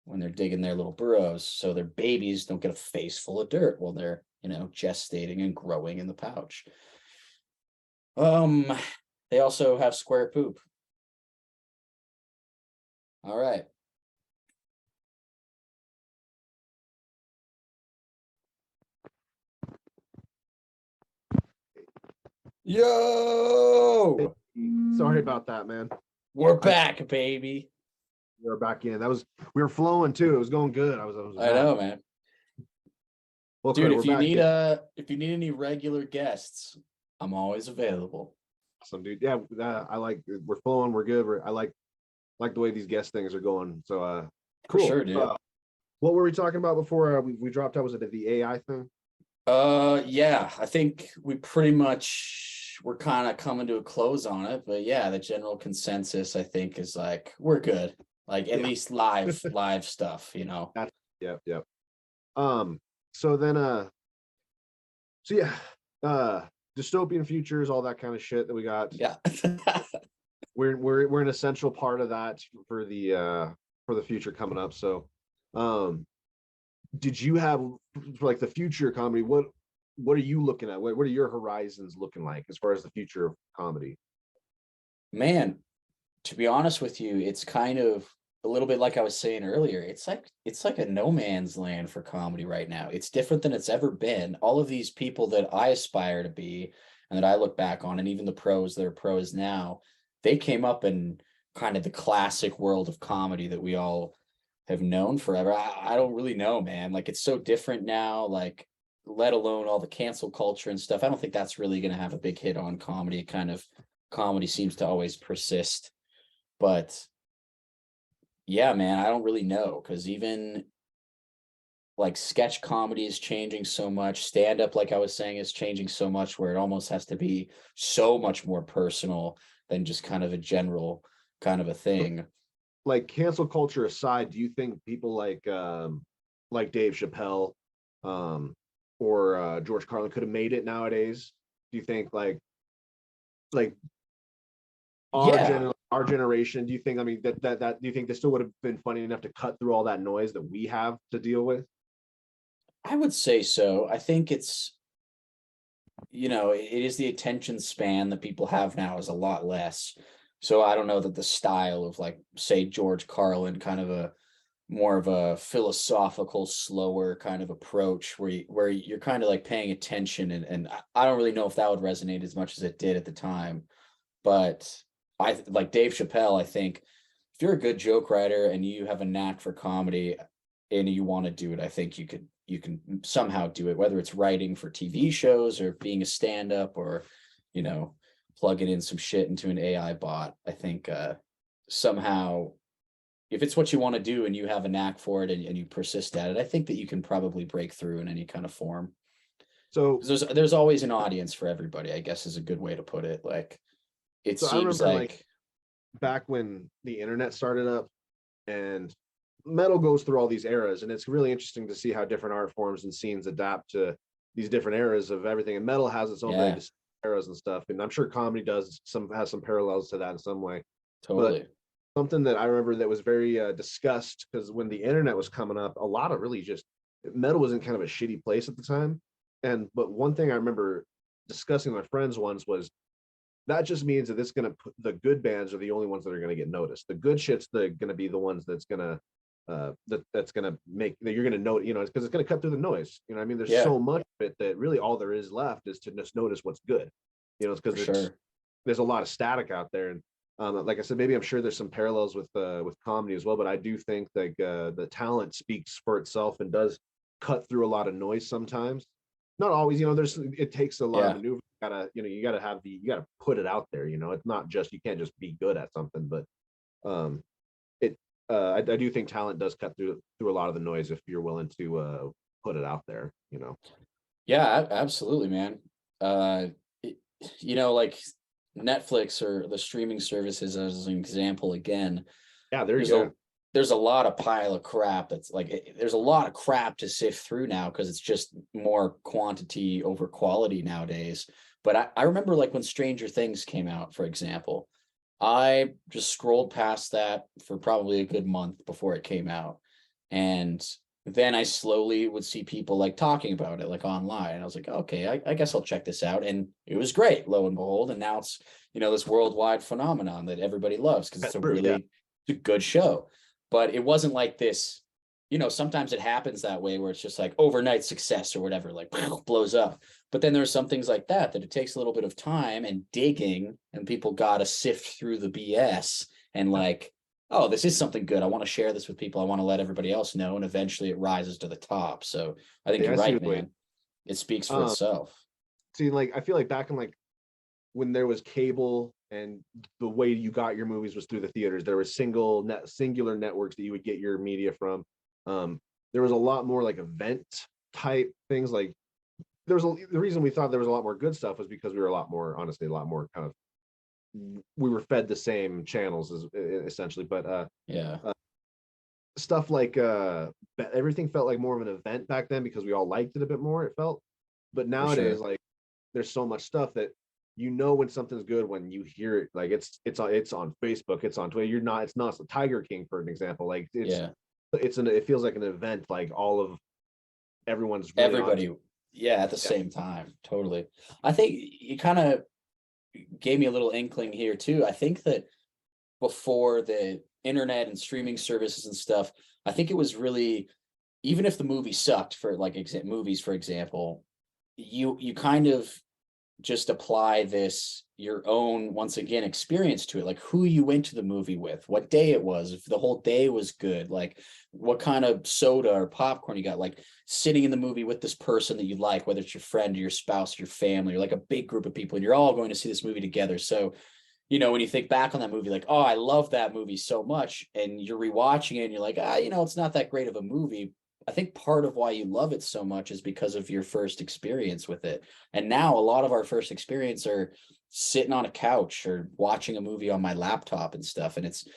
when they're digging their little burrows. So their babies don't get a face full of dirt while they're, gestating and growing in the pouch. They also have square poop. All right. Yo, Sorry about that, man. we're back, baby. We're back in. We were flowing too. It was going good. I know, man. Well, dude, Clay, if you need any regular guests, I'm always available. Awesome, dude. Yeah, I like. We're flowing. We're good. I like the way these guest things are going. So, cool. For sure, dude. What were we talking about before we dropped out? Was it the AI thing? Yeah, I think we pretty much we're kind of coming to a close on it, but yeah, the general consensus I think is like we're good. Like at least live stuff, That's, yeah. So then dystopian futures, all that kind of shit that we got. Yeah. we're an essential part of that for the future coming up. So did you have for like the future comedy, what are you looking at? What are your horizons looking like as far as the future of comedy? Man, to be honest with you, it's kind of a little bit like I was saying earlier. It's like a no man's land for comedy right now. It's different than it's ever been. All of these people that I aspire to be and that I look back on, and even the pros that are pros now, they came up in kind of the classic world of comedy that we all have known forever. I don't really know, man. Like it's so different now, like let alone all the cancel culture and stuff. I don't think that's really going to have a big hit on comedy. Kind of comedy seems to always persist. But yeah, man, I don't really know, because even like sketch comedy is changing so much. Stand up, like I was saying, is changing so much where it almost has to be so much more personal than just kind of a general kind of a thing. Like cancel culture aside, do you think people like Dave Chappelle or George Carlin could have made it nowadays? Do you think like our generation, do you think, I mean, that do you think this still would have been funny enough to cut through all that noise that we have to deal with? I would say so. I think it's, it is the attention span that people have now is a lot less. So I don't know that the style of like, say, George Carlin, kind of a more of a philosophical, slower kind of approach where you're kind of like paying attention. And I don't really know if that would resonate as much as it did at the time. But I like Dave Chappelle. I think if you're a good joke writer and you have a knack for comedy and you want to do it, I think you can somehow do it, whether it's writing for TV shows or being a stand-up or, plugging in some shit into an AI bot. I think somehow, if it's what you want to do and you have a knack for it and you persist at it, I think that you can probably break through in any kind of form. So there's always an audience for everybody, I guess is a good way to put it. Like it seems like back when the internet started up and metal goes through all these eras, and it's really interesting to see how different art forms and scenes adapt to these different eras of everything. And metal has its own very distinct eras and stuff, and I'm sure comedy has some parallels to that in some way. Totally. But something that I remember that was very discussed, because when the internet was coming up, a lot of really just metal was in kind of a shitty place at the time. But one thing I remember discussing with my friends once was that just means that it's going to put the good bands are the only ones that are going to get noticed. The good shit's going to be the ones that's going to that's going to make that you're going to know, because it's going to cut through the noise. I mean, there's so much of it that really all there is left is to just notice what's good. It's because there's a lot of static out there. And like I said, maybe I'm sure there's some parallels with comedy as well, but I do think like the talent speaks for itself and does cut through a lot of noise sometimes. Not always, it takes a lot of maneuvering you gotta put it out there. It's not just, you can't just be good at something, but it I do think talent does cut through a lot of the noise if you're willing to put it out there. Yeah, absolutely, man. It, like Netflix or the streaming services as an example again. Yeah, there you There's go. there's a lot of pile of crap that's like there's a lot of crap to sift through now because it's just more quantity over quality nowadays. But I remember like when Stranger Things came out, for example, I just scrolled past that for probably a good month before it came out. And then I slowly would see people like talking about it like online. And I was like, okay, I guess I'll check this out. And it was great, lo and behold. And now it's, this worldwide phenomenon that everybody loves because it's a really it's a good show. But it wasn't like this, sometimes it happens that way where it's just like overnight success or whatever, like blows up. But then there's some things like that it takes a little bit of time and digging, and people got to sift through the BS and like, oh, this is something good. I want to share this with people. I want to let everybody else know. And eventually it rises to the top. So I think you're right, man. It speaks for itself. See, like, I feel like back in like when there was cable and the way you got your movies was through the theaters, there were singular networks that you would get your media from. There was a lot more like event type things. Like the reason we thought there was a lot more good stuff was because we were honestly a lot more kind of, we were fed the same channels as essentially, but stuff like everything felt like more of an event back then because we all liked it a bit more, it felt. But nowadays, like, there's so much stuff that when something's good when you hear it. Like it's on Facebook, it's on Twitter. It's not Tiger King, for an example. Like it feels like an event, like all of everyone's really everybody at the same time. Totally. I think you kind of gave me a little inkling here too. I think that before the internet and streaming services and stuff, I think it was really, even if the movie sucked, for like movies, for example, you kind of just apply your own, once again, experience to it, like who you went to the movie with, what day it was, if the whole day was good, like what kind of soda or popcorn you got, like sitting in the movie with this person that you like, whether it's your friend or your spouse or your family or like a big group of people, and you're all going to see this movie together. So when you think back on that movie, like, oh, I love that movie so much, and you're rewatching it and you're like, it's not that great of a movie. I think part of why you love it so much is because of your first experience with it. And now a lot of our first experience are sitting on a couch or watching a movie on my laptop and stuff. And it's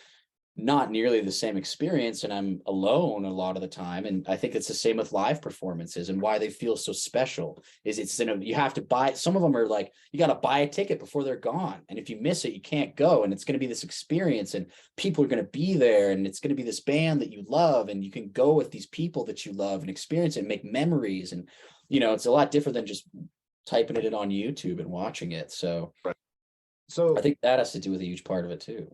not nearly the same experience, and I'm alone a lot of the time. And I think it's the same with live performances, and why they feel so special is you have to buy, some of them are like, you got to buy a ticket before they're gone. And if you miss it, you can't go. And it's going to be this experience, and people are going to be there, and it's going to be this band that you love, and you can go with these people that you love and experience it and make memories. And, it's a lot different than just typing it in on YouTube and watching it. So I think that has to do with a huge part of it too.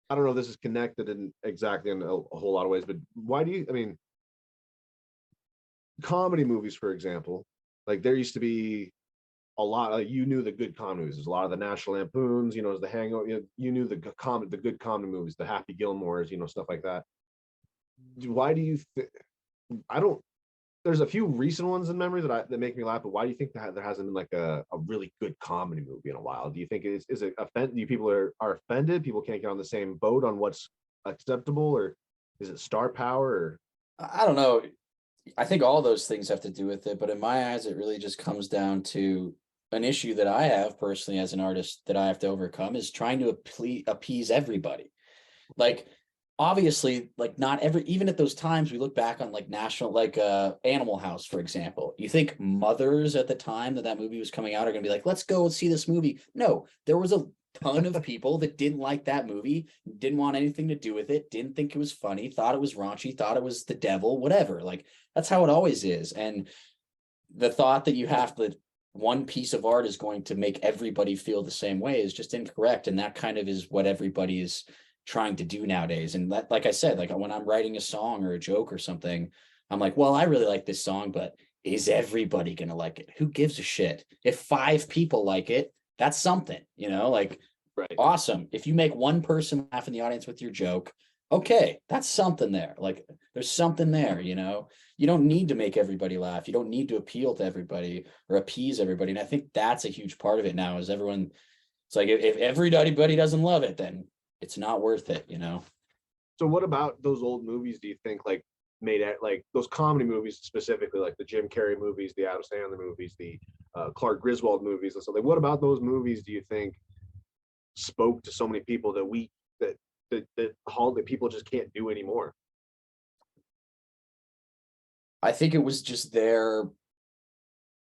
I don't know if this is connected in a whole lot of ways, but why comedy movies, for example, like there used to be a lot, like you knew the good comedy movies. There's a lot of the National Lampoons, The Hangover, you knew the good comedy movies, the Happy Gilmores, stuff like that. Why do you there's a few recent ones in memory that make me laugh, but why do you think that there hasn't been like a really good comedy movie in a while? Do you think is it offend? Do people are offended? People can't get on the same boat on what's acceptable, or is it star power? Or I don't know. I think all those things have to do with it, but in my eyes, it really just comes down to an issue that I have personally as an artist that I have to overcome, is trying to appease everybody. Like, obviously, like even at those times, we look back on like Animal House, for example. You think mothers at the time that movie was coming out are going to be like, let's go and see this movie? No, there was a ton of people that didn't like that movie, didn't want anything to do with it, didn't think it was funny, thought it was raunchy, thought it was the devil, whatever. Like, that's how it always is. And the thought that you have to, one piece of art is going to make everybody feel the same way is just incorrect. And that kind of is what everybody is trying to do nowadays. And that, like I said, like when I'm writing a song or a joke or something, I'm like, well, I really like this song, but is everybody going to like it? Who gives a shit? If 5 people like it, that's something, like, right. Awesome. If you make one person laugh in the audience with your joke, okay, that's something there. Like there's something there, you know. You don't need to make everybody laugh. You don't need to appeal to everybody or appease everybody. And I think that's a huge part of it now is everyone, it's like if everybody doesn't love it, then it's not worth it, you know. So what about those old movies do you think like made it like those comedy movies specifically, like the Jim Carrey movies, the Adam Sandler movies, the Clark Griswold movies and stuff? Like what about those movies do you think spoke to so many people that that people just can't do anymore? I think it was just their,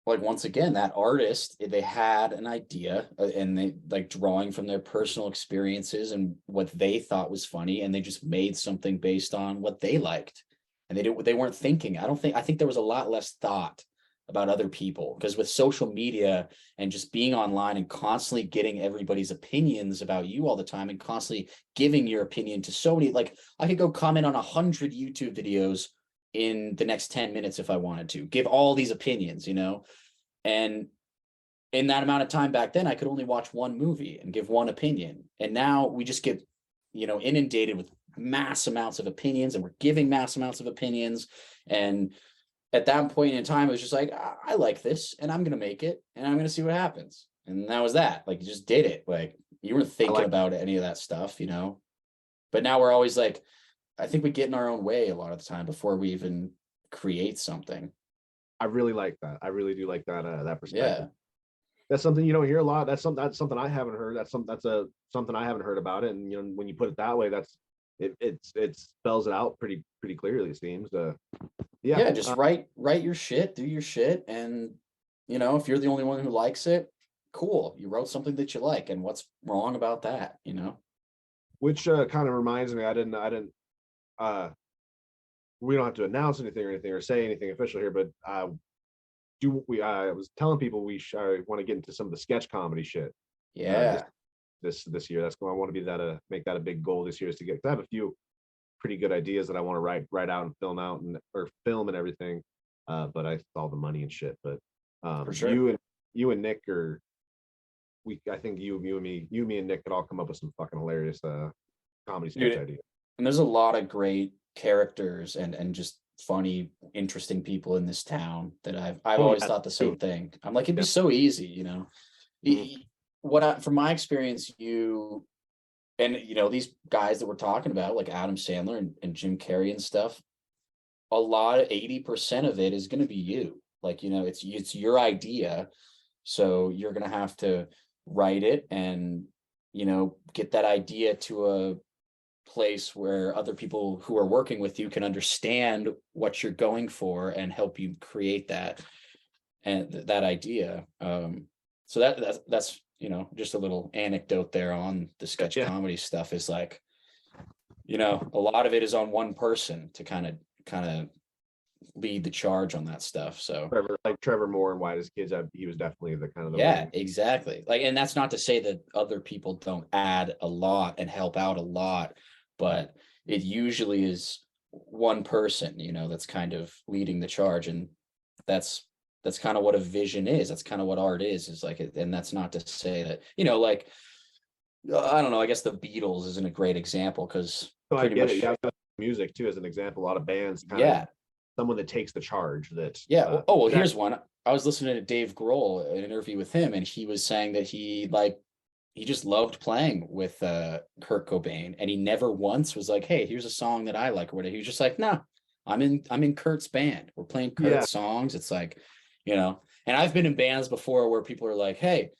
like, once again, that artist, they had an idea and they like drawing from their personal experiences and what they thought was funny, and they just made something based on what they liked. And they weren't thinking. I think there was a lot less thought about other people because with social media and just being online and constantly getting everybody's opinions about you all the time and constantly giving your opinion to so many, like I could go comment on 100 YouTube videos in the next 10 minutes if I wanted to give all these opinions, you know. And in that amount of time back then, I could only watch one movie and give one opinion. And now we just get, you know, inundated with mass amounts of opinions and we're giving mass amounts of opinions. And at that point in time, it was just like, I like this and I'm going to make it and I'm going to see what happens. And that was that. Like, you just did it. Like, you weren't thinking about any of that stuff, you know. But now we're always like, I think we get in our own way a lot of the time before we even create something. I really like that. I really do like that that perspective. Yeah. That's something you don't hear a lot. That's something I haven't heard. Something I haven't heard about it. And you know, when you put it that way, it spells it out pretty clearly, it seems. Yeah, just write your shit, do your shit, and you know, if you're the only one who likes it, cool. You wrote something that you like, and what's wrong about that, you know? Which kind of reminds me, I didn't we don't have to announce anything or say anything official here, but I was telling people I want to get into some of the sketch comedy shit. Yeah. This year. That's going. I want to be that make that a big goal this year is to get. I have a few pretty good ideas that I want to write out and film out or film and everything. But I all the money and shit. But For sure. you and Nick I think you me and Nick could all come up with some fucking hilarious comedy sketch ideas. And there's a lot of great characters and just funny, interesting people in this town that I've always thought the same thing. I'm like, it'd be so easy, you know. From my experience, you know, these guys that we're talking about, like Adam Sandler and Jim Carrey and stuff, a lot of 80% of it is going to be you. Like, you know, it's your idea. So you're going to have to write it and, you know, get that idea to a place where other people who are working with you can understand what you're going for and help you create that and that idea. So that's, you know, just a little anecdote there on the sketch comedy stuff is like, you know, a lot of it is on one person to kind of lead the charge on that stuff. So Trevor Moore and White as Kids, he was definitely the kind of exactly. Like, and that's not to say that other people don't add a lot and help out a lot, but it usually is one person, you know, that's kind of leading the charge. And that's kind of what a vision is. That's kind of what art is like, and that's not to say that, you know, like, I don't know, I guess the Beatles isn't a great example because pretty much music too, as an example, a lot of bands someone that takes the charge that here's one. I was listening to Dave Grohl, an interview with him, and he was saying that he just loved playing with Kurt Cobain, and he never once was like, hey, here's a song that I like or whatever. He was just like, no, I'm in Kurt's band. We're playing Kurt's songs. It's like, you know, and I've been in bands before where people are like, hey,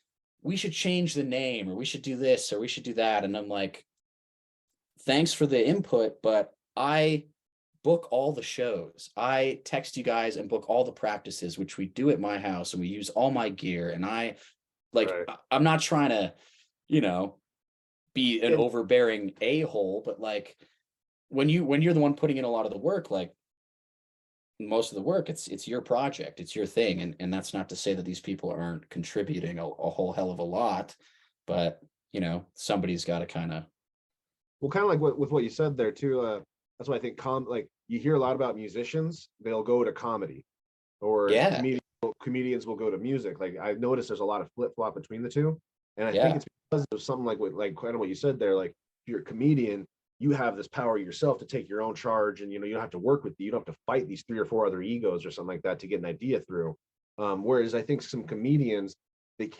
we should change the name or we should do this or we should do that. And I'm like, thanks for the input, but I book all the shows. I text you guys and book all the practices, which we do at my house, and we use all my gear. And I'm not trying to, you know, be an overbearing a-hole, but like when you're the one putting in a lot of the work, like most of the work, it's your project, it's your thing. And that's not to say that these people aren't contributing a whole hell of a lot, but you know, somebody's got to kind of like with what you said there too. That's why I think like you hear a lot about musicians, they'll go to comedy, or comedians will go to music. Like I've noticed there's a lot of flip-flop between the two. And I think it's because of something like kind of what you said there. Like if you're a comedian, you have this power yourself to take your own charge, and you don't have to work with you don't have to fight these 3 or 4 other egos or something like that to get an idea through. Whereas I think some comedians, they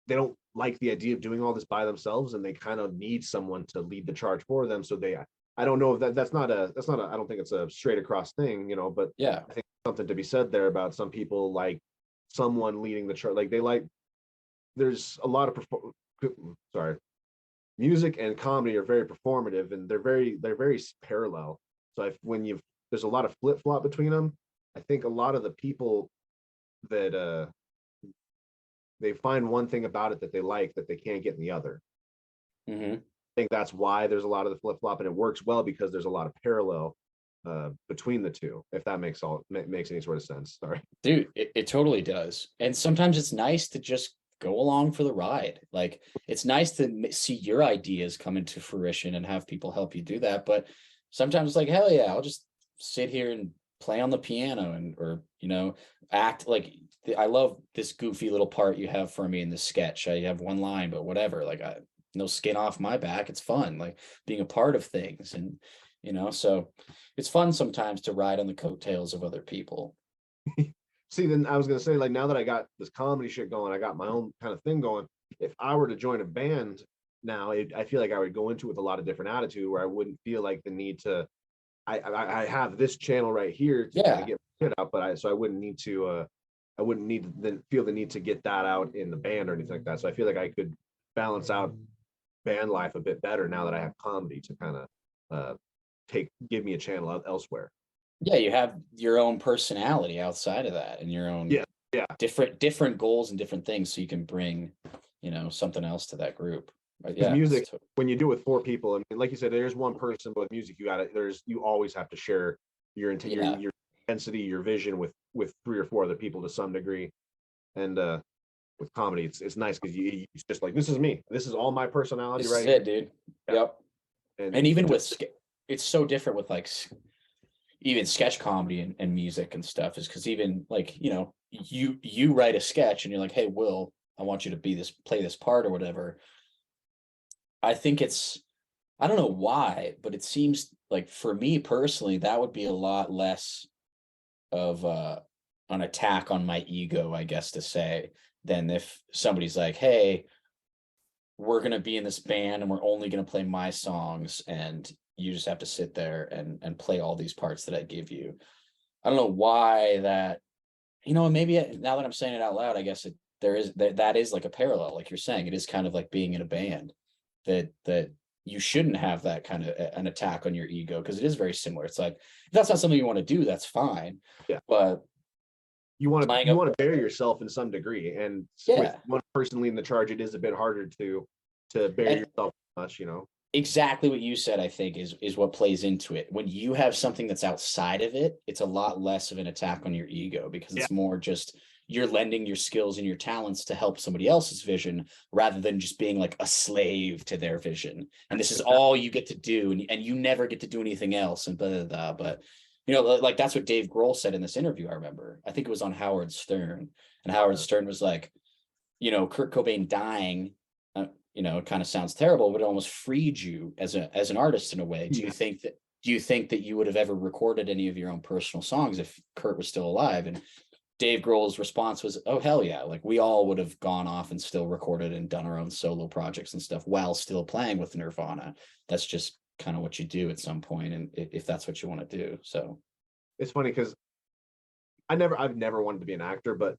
don't like the idea of doing all this by themselves, and they kind of need someone to lead the charge for them. So I don't know if that's not a I don't think it's a straight across thing, but Yeah. I think something to be said there about some people like someone leading the charge. Like there's a lot of music and comedy are very performative, and they're very parallel. So there's a lot of flip flop between them. I think a lot of the people that they find one thing about it that they like that they can't get in the other. Mm-hmm. I think that's why there's a lot of the flip flop, and it works well because there's a lot of parallel between the two. If that makes any sort of sense. Sorry, Dude, it totally does. And sometimes it's nice to just go along for the ride. Like, it's nice to see your ideas come into fruition and have people help you do that. But sometimes it's like, hell yeah, I'll just sit here and play on the piano or act like I love this goofy little part you have for me in the sketch. I have one line, but whatever, like no skin off my back. It's fun, like being a part of things. And, so it's fun sometimes to ride on the coattails of other people. See, then I was gonna say, like, now that I got this comedy shit going, I got my own kind of thing going. If I were to join a band now, I feel like I would go into it with a lot of different attitude, where I wouldn't feel like the need to. I have this channel right here to kind of get my shit out, but I wouldn't need to. I wouldn't need to then feel the need to get that out in the band or anything like that. So I feel like I could balance out band life a bit better now that I have comedy to kind of give me a channel elsewhere. Yeah, you have your own personality outside of that, and your own different goals and different things, so you can bring something else to that group. But yeah, music, when you do it with 4 people, I mean, like you said, there's one person, but with music you always have to share your intensity, your vision with 3 or 4 other people to some degree. And with comedy, it's nice because it's just like, this is me, this is all my personality, this right? Is it, dude. Yeah. Yep. And even it's so different with like even sketch comedy and music and stuff, is because even like you write a sketch and you're like, hey Will, I want you to play this part or whatever. I think I don't know why, but it seems like for me personally, that would be a lot less of an attack on my ego, I guess to say, than if somebody's like, hey, we're going to be in this band and we're only going to play my songs, and you just have to sit there and play all these parts that I give you. I don't know why that, maybe now that I'm saying it out loud, I guess that is like a parallel. Like you're saying, it is kind of like being in a band, that you shouldn't have that kind of an attack on your ego, because it is very similar. It's like, if that's not something you want to do, that's fine. Yeah. But you want to bury yourself in some degree, and with one person leading the charge, it is a bit harder to bury yourself much, Exactly what you said, I think, is what plays into it. When you have something that's outside of it, it's a lot less of an attack on your ego, because it's more just you're lending your skills and your talents to help somebody else's vision, rather than just being like a slave to their vision. And this is all you get to do, and you never get to do anything else, and blah, blah, blah. But like that's what Dave Grohl said in this interview. I remember, I think it was on Howard Stern, and Howard Stern was like, Kurt Cobain dying, it kind of sounds terrible, but it almost freed you as an artist in a way. Do you think that you would have ever recorded any of your own personal songs if Kurt was still alive? And Dave Grohl's response was, oh, hell yeah. Like, we all would have gone off and still recorded and done our own solo projects and stuff while still playing with Nirvana. That's just kind of what you do at some point, and if that's what you want to do. So it's funny because I've never wanted to be an actor, but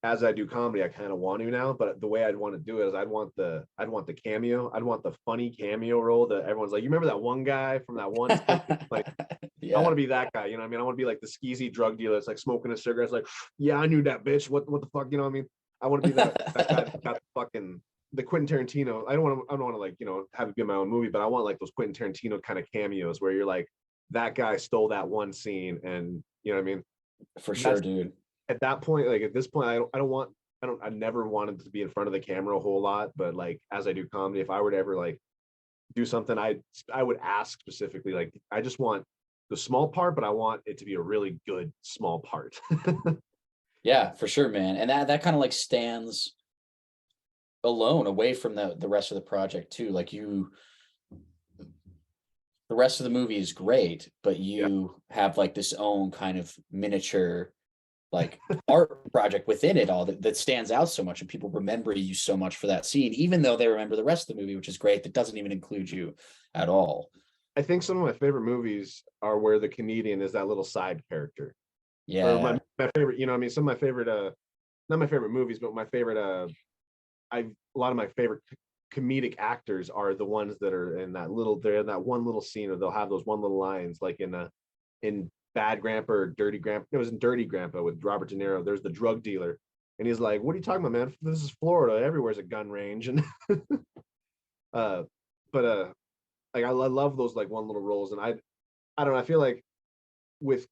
as I do comedy, I kind of want to now. But the way I'd want to do it is I'd want the cameo. I'd want the funny cameo role that everyone's like, you remember that one guy from that one like, I want to be that guy. I mean, I want to be like the skeezy drug dealer that's like smoking a cigarette. It's like, yeah, I knew that bitch. What the fuck? I mean, I want to be that guy that got fucking the Quentin Tarantino. I don't want to like, have it be my own movie, but I want like those Quentin Tarantino kind of cameos where you're like, that guy stole that one scene, and you know what I mean? For sure, dude. At that point, like at this point, I never wanted to be in front of the camera a whole lot, but like as I do comedy, if I were to ever like do something, I would ask specifically, like, I just want the small part, but I want it to be a really good small part. Yeah, for sure, man. And that kind of like stands alone away from the rest of the project too. Like the rest of the movie is great, but you have like this own kind of miniature like art project within it all that stands out so much, and people remember you so much for that scene, even though they remember the rest of the movie, which is great, that doesn't even include you at all. I think some of my favorite movies are where the comedian is that little side character. Yeah. Or my favorite, you know, I mean, some of my favorite, not my favorite movies, but my favorite, a lot of my favorite comedic actors are the ones that are in that little, they're in that one little scene, or they'll have those one little lines, like in Bad Grandpa or Dirty Grandpa. It was in Dirty Grandpa with Robert De Niro. There's the drug dealer, and he's like, "What are you talking about, man? This is Florida. Everywhere's a gun range." And like I love those like one little roles, and I don't know. I feel like with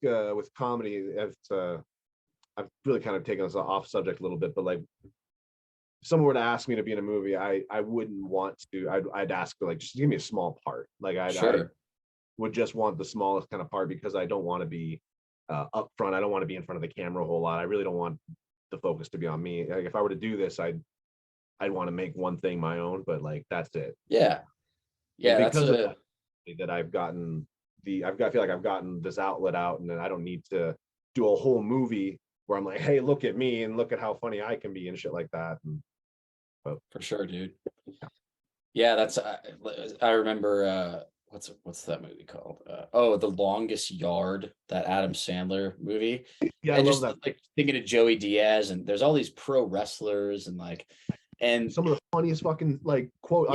comedy, I've really kind of taken us off subject a little bit, but like if someone were to ask me to be in a movie, I wouldn't want to. I'd ask for like, just give me a small part. Like I would just want the smallest kind of part, because I don't want to be up front. I don't want to be in front of the camera a whole lot. I really don't want the focus to be on me. Like if I were to do this, I'd want to make one thing my own, but like that's it. Yeah. And because of that I've gotten I feel like I've gotten this outlet out, and then I don't need to do a whole movie where I'm like, hey, look at me and look at how funny I can be and shit like that. But for sure, dude. Yeah, that's I remember what's that movie called? The Longest Yard, that Adam Sandler movie. Yeah, I and love just that. like thinking of Joey Diaz, and there's all these pro wrestlers and some of the funniest fucking like quote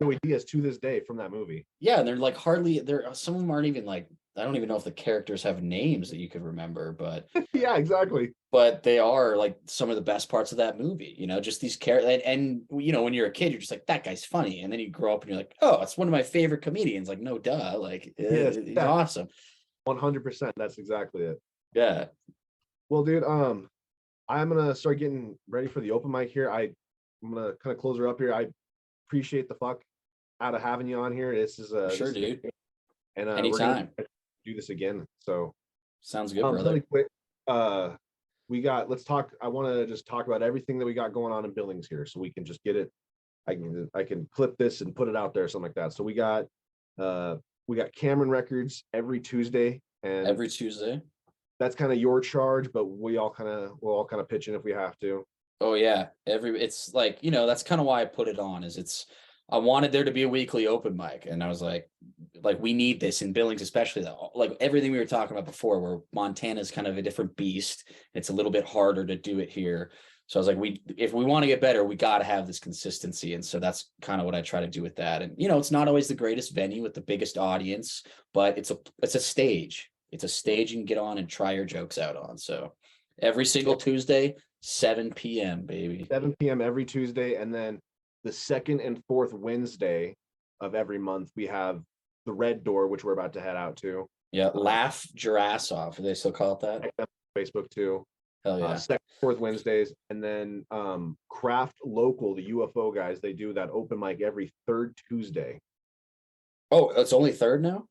Joey Diaz to this day from that movie. Yeah, and they're like some of them aren't even like, I don't even know if the characters have names that you could remember, but yeah, exactly. But they are like some of the best parts of that movie, you know, just these characters. And you know, when you're a kid, you're just like, that guy's funny, and then you grow up and you're like, oh, it's one of my favorite comedians. Like, no duh, like he's awesome. 100%. That's exactly it. Yeah. Well, dude, I'm gonna start getting ready for the open mic here. I'm gonna kind of close her up here. I appreciate the fuck out of having you on here. This is sure, dude. And anytime. We're gonna do this again. So sounds good, brother. Really quick, let's talk. I want to just talk about everything that we got going on in Billings here, so we can just get it. I can clip this and put it out there, something like that. So we got Cameron Records every Tuesday, and every Tuesday. That's kind of your charge, but we'll all kind of pitch in if we have to. Oh yeah, it's like, you know, that's kind of why I put it on. I wanted there to be a weekly open mic, and I was like we need this in Billings, especially though. Like everything we were talking about before, where Montana is kind of a different beast. It's a little bit harder to do it here. So I was like, if we want to get better, we got to have this consistency. And so that's kind of what I try to do with that. And, you know, it's not always the greatest venue with the biggest audience, but it's a stage. It's a stage you can get on and try your jokes out on. So every single Tuesday, 7 p.m., baby. 7 p.m. every Tuesday. And then the second and fourth Wednesday of every month, we have the Red Door, which we're about to head out to. Yeah, Laugh Your Ass Off. Do they still call it that? Facebook too. Hell yeah. Second, fourth Wednesdays. And then Craft Local, the UFO guys, they do that open mic every third Tuesday. Oh, it's only third now?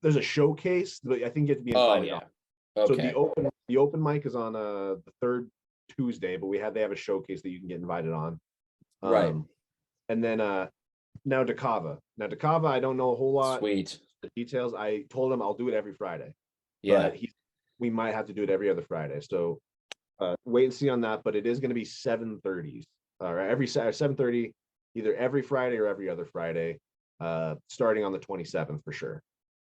There's a showcase, but I think you have to be invited. Oh, yeah. Okay. So the open mic is on the third Tuesday, but they have a showcase that you can get invited on. Right. And then now DeCava. Now DeCava, I don't know a whole lot. Sweet. The details. I told him I'll do it every Friday. Yeah. We might have to do it every other Friday. So wait and see on that. But it is going to be 7:30s. All right, every 7:30, either every Friday or every other Friday, starting on the 27th for sure.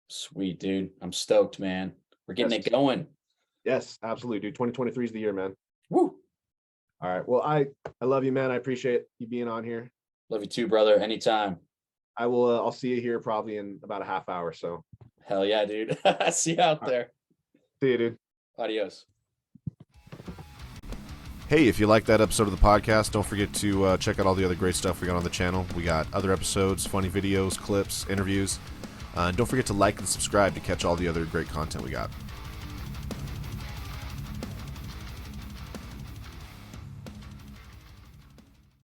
Sweet, dude. I'm stoked, man. We're getting it going. Yes, absolutely, dude. 2023 is the year, man. Woo. All right. Well, I love you, man. I appreciate you being on here. Love you too, brother. Anytime. I will. I'll see you here probably in about a half hour. So. Hell yeah, dude. See you out there. See you, dude. Adios. Hey, if you like that episode of the podcast, don't forget to check out all the other great stuff we got on the channel. We got other episodes, funny videos, clips, interviews. And don't forget to like and subscribe to catch all the other great content we got.